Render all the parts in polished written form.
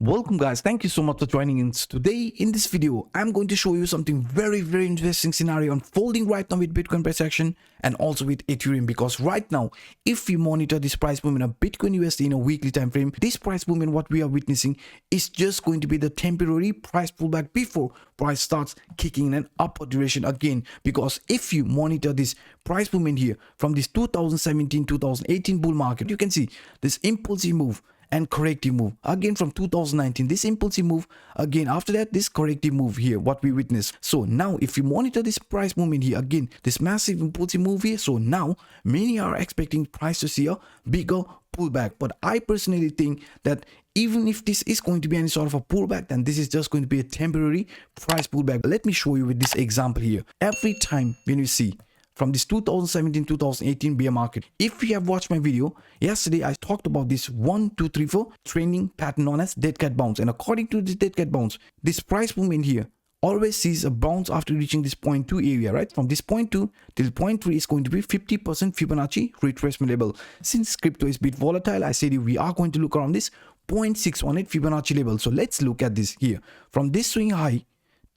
Welcome guys, thank you so much for joining in. Today in this video I'm going to show you something very interesting scenario unfolding right now with Bitcoin price action and also with Ethereum, because right now if we monitor this price movement of Bitcoin USD in a weekly time frame, this price movement what we are witnessing is just going to be the temporary price pullback before price starts kicking in an upward direction again. Because if you monitor this price movement here from this 2017-2018 bull market, you can see this impulsive move and corrective move again from 2019, this impulsive move again, after that this corrective move here what we witnessed. So now if you monitor this price movement here again, this massive impulsive move here, so now many are expecting price to see a bigger pullback, but I personally think that even if this is going to be any sort of a pullback, then this is just going to be a temporary price pullback. Let me show you with this example here. Every time when you see from this 2017-2018 bear market, if you have watched my video yesterday, I talked about this 1 2 3 4 trending pattern known as dead cat bounce, and according to this dead cat bounce, this price movement here always sees a bounce after reaching this 0.2 area, right? From this 0.2 till 0.3 is going to be 50% Fibonacci retracement level. Since crypto is a bit volatile, I said we are going to look around this 0.618 Fibonacci level. So let's look at this here. From this swing high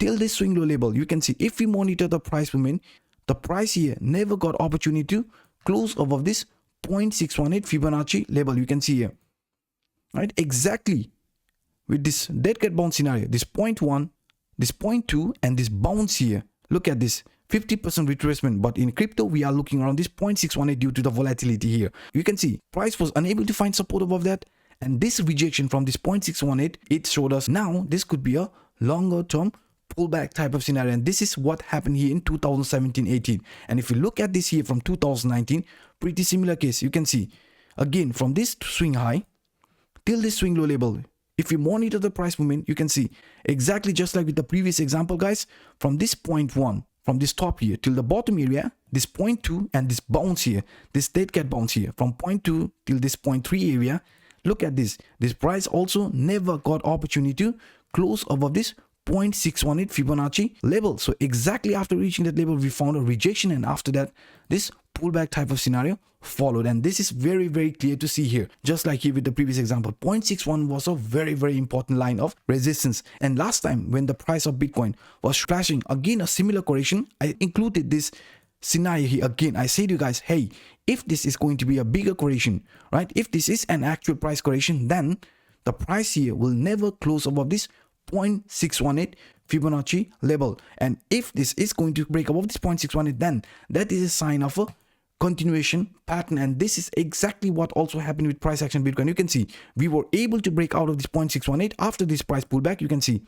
till this swing low level, you can see if we monitor the price movement, the price here never got opportunity to close above this 0.618 Fibonacci level. You can see here, right? Exactly with this dead cat bounce scenario, this 0.1, this 0.2 and this bounce here. Look at this 50% retracement, but in crypto we are looking around this 0.618 due to the volatility here. You can see price was unable to find support above that, and this rejection from this 0.618, it showed us now this could be a longer term pullback type of scenario, and this is what happened here in 2017-18. And if you look at this here from 2019, pretty similar case. You can see again from this swing high till this swing low level, if you monitor the price movement, you can see exactly just like with the previous example guys, from this 0.1, from this top here till the bottom area, this 0.2 and this bounce here, this dead cat bounce here from 0.2 till this 0.3 area. Look at this price also never got opportunity to close above this 0.618 Fibonacci level. So exactly after reaching that level we found a rejection, and after that this pullback type of scenario followed, and this is very clear to see here. Just like here with the previous example, 0.61 was a very important line of resistance, and last time when the price of Bitcoin was crashing, again a similar correction, I included this scenario here again. I say to you guys, hey, if this is going to be a bigger correction, right, if this is an actual price correction, then the price here will never close above this 0.618 Fibonacci level, and if this is going to break above this 0.618, then that is a sign of a continuation pattern, and this is exactly what also happened with price action Bitcoin. You can see we were able to break out of this 0.618 after this price pullback. You can see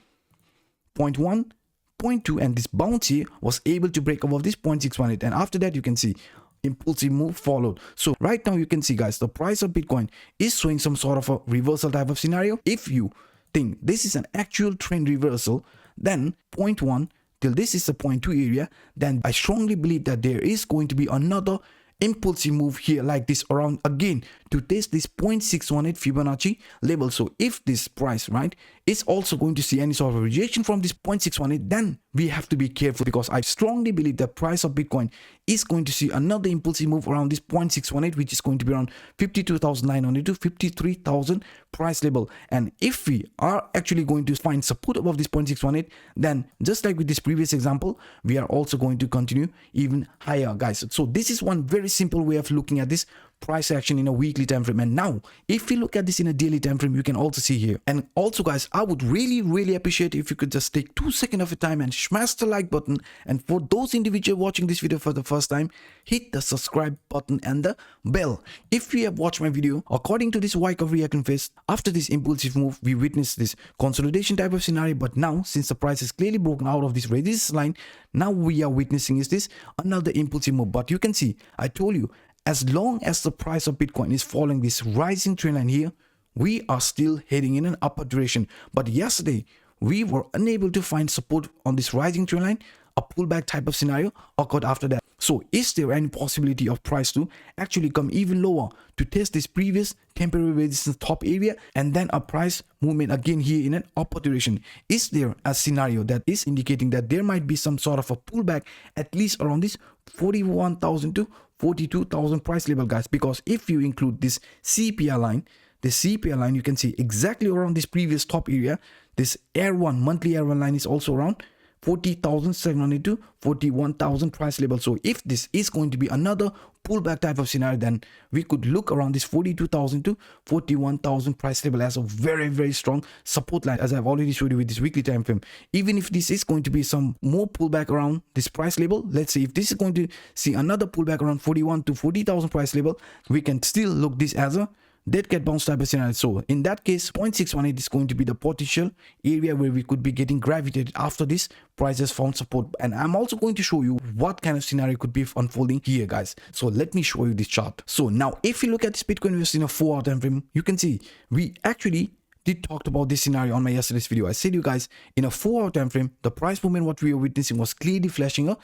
0.1, 0.2 and this bounce here was able to break above this 0.618, and after that you can see impulsive move followed. So right now you can see guys, the price of Bitcoin is showing some sort of a reversal type of scenario. If you think this is an actual trend reversal, then 0.1 till this is a 0.2 area, then I strongly believe that there is going to be another impulsive move here like this around again to test this 0.618 Fibonacci level. So if this price, right, is also going to see any sort of rejection from this 0.618, then we have to be careful, because I strongly believe the price of Bitcoin is going to see another impulsive move around this 0.618, which is going to be around 52,900 to 53,000 price level. And if we are actually going to find support above this 0.618, then just like with this previous example, we are also going to continue even higher guys. So this is one very simple way of looking at this price action in a weekly time frame. And now if we look at this in a daily time frame, you can also see here. And also guys, I would really appreciate if you could just take 2 seconds of your time and smash the like button, and for those individuals watching this video for the first time, hit the subscribe button and the bell. If you have watched my video, according to this WYCKOFF reaction phase, after this impulsive move we witnessed this consolidation type of scenario, but now since the price is clearly broken out of this resistance line, now we are witnessing is this another impulsive move. But you can see, I told you, as long as the price of Bitcoin is following this rising trend line here, we are still heading in an upward direction. But yesterday, we were unable to find support on this rising trend line. A pullback type of scenario occurred after that. So is there any possibility of price to actually come even lower to test this previous temporary resistance top area, and then a price movement again here in an upward direction? Is there a scenario that is indicating that there might be some sort of a pullback at least around this 41,000 to 42,000 price level guys? Because if you include this CPI line, the CPL line, you can see exactly around this previous top area. This R1 monthly R1 line is also around 40,700 to 41,000 price level. So if this is going to be another pullback type of scenario, then we could look around this 42,000 to 41,000 price level as a very, very strong support line, as I've already showed you with this weekly time frame. Even if this is going to be some more pullback around this price level, let's say if this is going to see another pullback around 41 to 40,000 price level, we can still look this as a dead cat bounce type of scenario. So in that case, 0.618 is going to be the potential area where we could be getting gravitated after this price has found support. And I'm also going to show you what kind of scenario could be unfolding here, guys. So let me show you this chart. So now if you look at this Bitcoin US in a 4-hour time frame, you can see we actually did talk about this scenario on my yesterday's video. I said you guys, in a 4-hour time frame, the price movement what we are witnessing was clearly flashing a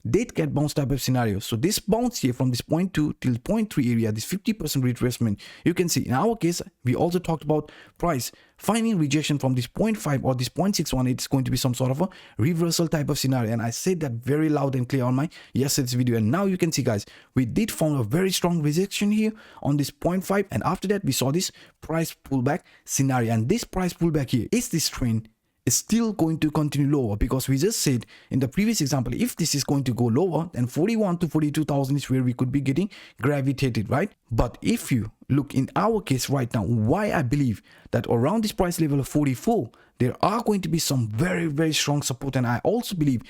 dead cat bounce type of scenario. So this bounce here from this 0.2 till 0.3 area, this 50% retracement, you can see in our case, we also talked about price finding rejection from this 0.5 or this 0.618. It's going to be some sort of a reversal type of scenario. And I said that very loud and clear on my yesterday's video. And now you can see, guys, we did found a very strong rejection here on this 0.5. And after that, we saw this price pullback scenario. And this price pullback here is this trend is still going to continue lower, because we just said in the previous example, if this is going to go lower, then 41 to 42,000 is where we could be getting gravitated, right? But if you look in our case right now, why I believe that around this price level of 44, there are going to be some very, very strong support. And I also believe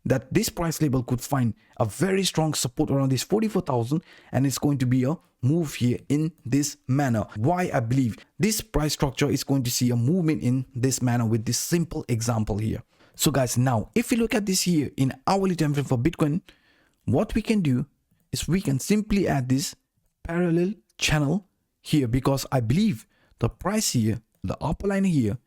that this price level could find a very strong support around this 44,000, and it's going to be a move here in this manner. Why I believe this price structure is going to see a movement in this manner with this simple example here. So guys, now if you look at this here in hourly time frame for Bitcoin, what we can do is we can simply add this parallel channel here, because I believe the price here, the upper line here,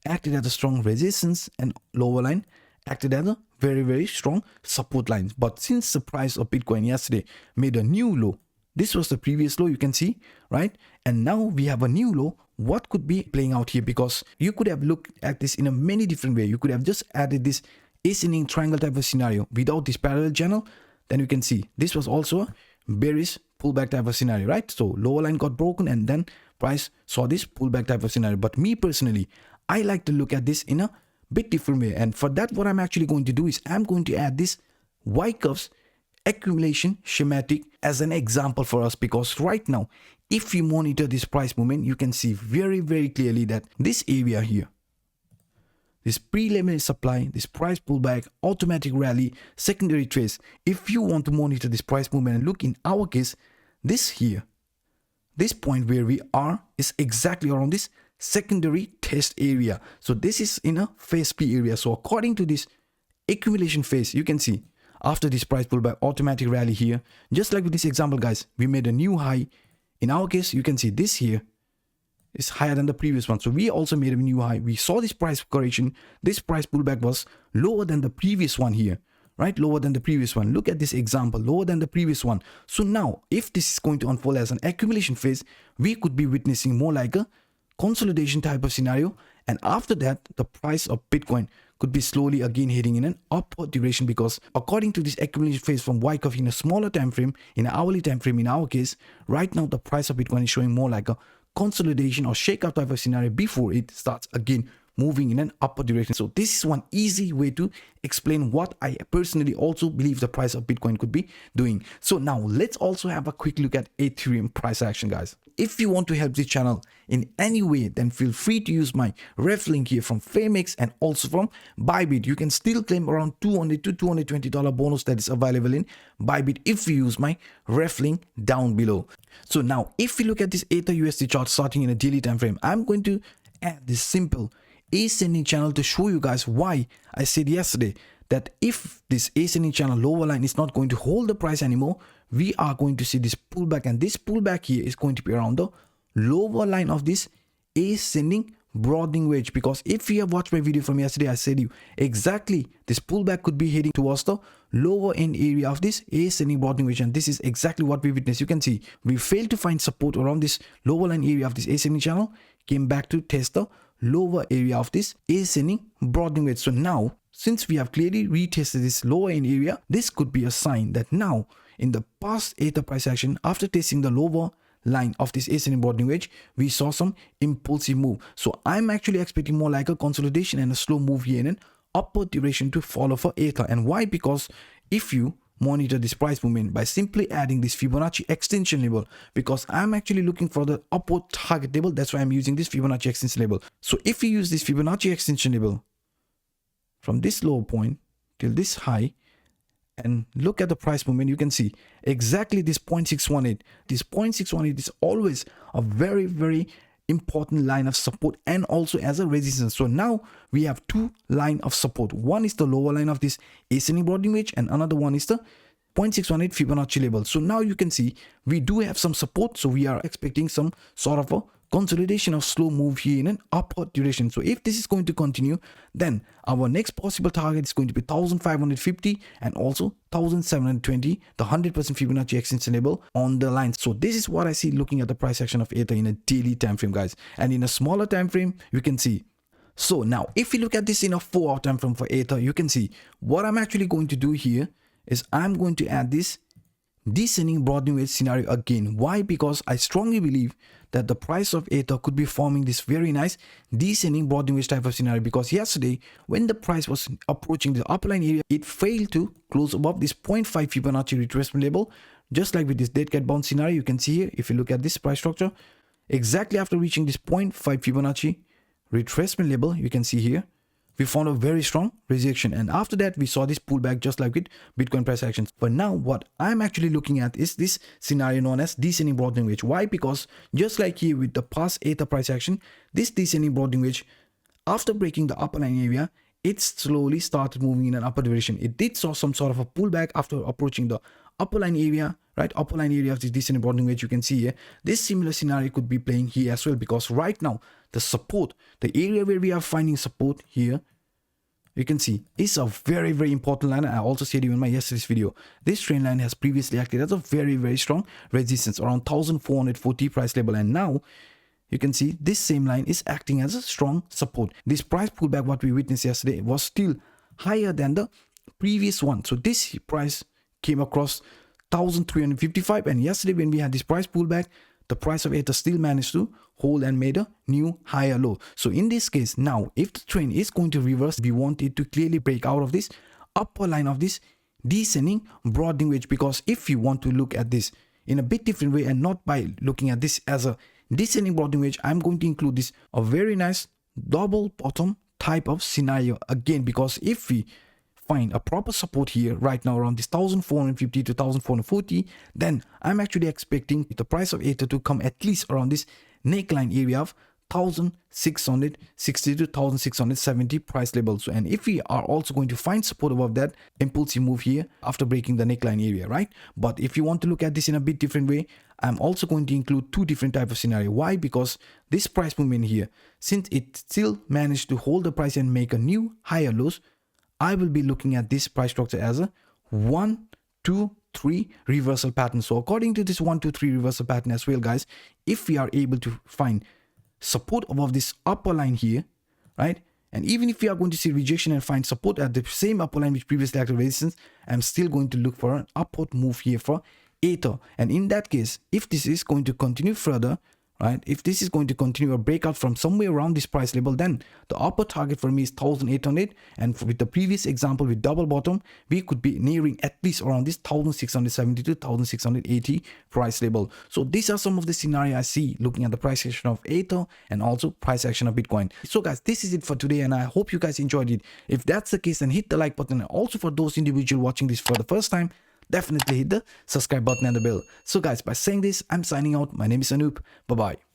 acted as a strong resistance, and lower line acted as a very, very strong support lines. But since the price of Bitcoin yesterday made a new low, this was the previous low, you can see, right? And now we have a new low. What could be playing out here? Because you could have looked at this in a many different way. You could have just added this ascending triangle type of scenario without this parallel channel. Then you can see this was also a bearish pullback type of scenario, right? So lower line got broken and then price saw this pullback type of scenario. But me personally, I like to look at this in a bit different way. And for that, what I'm actually going to do is I'm going to add this WYCKOFF's accumulation schematic as an example for us, because right now, if you monitor this price movement, you can see very, very clearly that this area here, this preliminary supply, this price pullback, automatic rally, secondary trace, if you want to monitor this price movement and look in our case, this here, this point where we are is exactly around this secondary test area. So this is in a phase P area. So according to this accumulation phase, you can see after this price pullback, automatic rally here, just like with this example, guys, we made a new high. In our case, you can see this here is higher than the previous one. So we also made a new high. We saw this price correction. This price pullback was lower than the previous one here, right? Lower than the previous one. Look at this example, lower than the previous one. So now, if this is going to unfold as an accumulation phase, we could be witnessing more like a consolidation type of scenario. And after that, the price of Bitcoin could be slowly again heading in an upward direction, because according to this accumulation phase from WYCKOFF in a smaller time frame, in an hourly time frame in our case, right now the price of Bitcoin is showing more like a consolidation or shakeout type of scenario before it starts again moving in an upward direction. So this is one easy way to explain what I personally also believe the price of Bitcoin could be doing. So now let's also have a quick look at Ethereum price action, guys. If you want to help this channel in any way, then feel free to use my ref link here from Phemex and also from Bybit. You can still claim around $200 to $220 bonus that is available in Bybit if you use my ref link down below. So now if you look at this Ether USD chart starting in a daily time frame, I'm going to add this simple ascending channel to show you guys why I said yesterday that if this ascending channel lower line is not going to hold the price anymore, we are going to see this pullback, and this pullback here is going to be around the lower line of this ascending broadening wedge. Because if you have watched my video from yesterday, I said you exactly this pullback could be heading towards the lower end area of this ascending broadening wedge, and this is exactly what we witnessed. You can see we failed to find support around this lower line area of this ascending channel, came back to test the lower area of this ascending broadening wedge. So now, since we have clearly retested this lower end area, this could be a sign that now in the past Ether price action, after testing the lower line of this ascending broadening wedge, we saw some impulsive move. So I'm actually expecting more like a consolidation and a slow move here in an upward direction to follow for Ether. And why? Because if you monitor this price movement by simply adding this Fibonacci extension level, because I'm actually looking for the upward target level, that's why I'm using this Fibonacci extension level. So if we use this Fibonacci extension level from this low point till this high and look at the price movement, you can see exactly this 0.618. This 0.618 is always a very, very important line of support and also as a resistance. So now we have two line of support. One is the lower line of this ascending broadening wedge and another one is the 0.618 Fibonacci level. So now you can see we do have some support. So we are expecting some sort of a consolidation of slow move here in an upward direction. So if this is going to continue, then our next possible target is going to be 1550 and also 1720, the 100% Fibonacci extension level on the line. So this is what I see looking at the price action of Ether in a daily time frame, guys. And in a smaller time frame, you can see. So now if you look at this in a 4-hour time frame for Ether, you can see what I'm actually going to do here is I'm going to add this descending broadening wedge scenario again. Why? Because I strongly believe that the price of Ether could be forming this very nice descending broadening wedge type of scenario, because yesterday when the price was approaching the upper line area, it failed to close above this 0.5 Fibonacci retracement level, just like with this dead cat bounce scenario. You can see here, if you look at this price structure, exactly after reaching this 0.5 Fibonacci retracement level, you can see here we found a very strong rejection, and after that we saw this pullback just like with Bitcoin price actions. But now what I'm actually looking at is this scenario known as descending broadening wedge. Why? Because just like here with the past Ether price action, this descending broadening wedge, after breaking the upper line area, it slowly started moving in an upper direction. It did saw some sort of a pullback after approaching the upper line area, right? Upper line area of this descending broadening wedge. You can see here this similar scenario could be playing here as well, because right now the support, the area where we are finding support here, you can see is a very, very important line. I also said even in my yesterday's video, this trend line has previously acted as a very, very strong resistance around 1440 price level, and now you can see this same line is acting as a strong support. This price pullback what we witnessed yesterday was still higher than the previous one. So this price came across 1355, and yesterday when we had this price pullback, the price of Ether still managed to hold and made a new higher low. So in this case, now if the trend is going to reverse, we want it to clearly break out of this upper line of this descending broadening wedge, because if you want to look at this in a bit different way and not by looking at this as a descending broadening wedge, I'm going to include this a very nice double bottom type of scenario again, because if we find a proper support here right now around this 1450 to 1440, then I'm actually expecting the price of Ether to come at least around this neckline area of 1660 to 1670 price level. So, and if we are also going to find support above that impulsive move here after breaking the neckline area, right? But if you want to look at this in a bit different way, I'm also going to include two different types of scenario. Why? Because this price movement here, since it still managed to hold the price and make a new higher lows, I will be looking at this price structure as a 1, 2, 3 reversal pattern. So according to this 1, 2, 3 reversal pattern as well, guys, if we are able to find support above this upper line here, right, and even if we are going to see rejection and find support at the same upper line which previously acted resistance, I'm still going to look for an upward move here for Ether. And in that case, if this is going to continue further, right, if this is going to continue a breakout from somewhere around this price level, then the upper target for me is 1800, and with the previous example with double bottom, we could be nearing at least around this 1670 to 1680 price level. So these are some of the scenario I see looking at the price action of Ether and also price action of Bitcoin. So guys, this is it for today, and I hope you guys enjoyed it. If that's the case, then hit the like button, and also for those individuals watching this for the first time, definitely hit the subscribe button and the bell. So guys, by saying this, I'm signing out. My name is Anoop. Bye bye.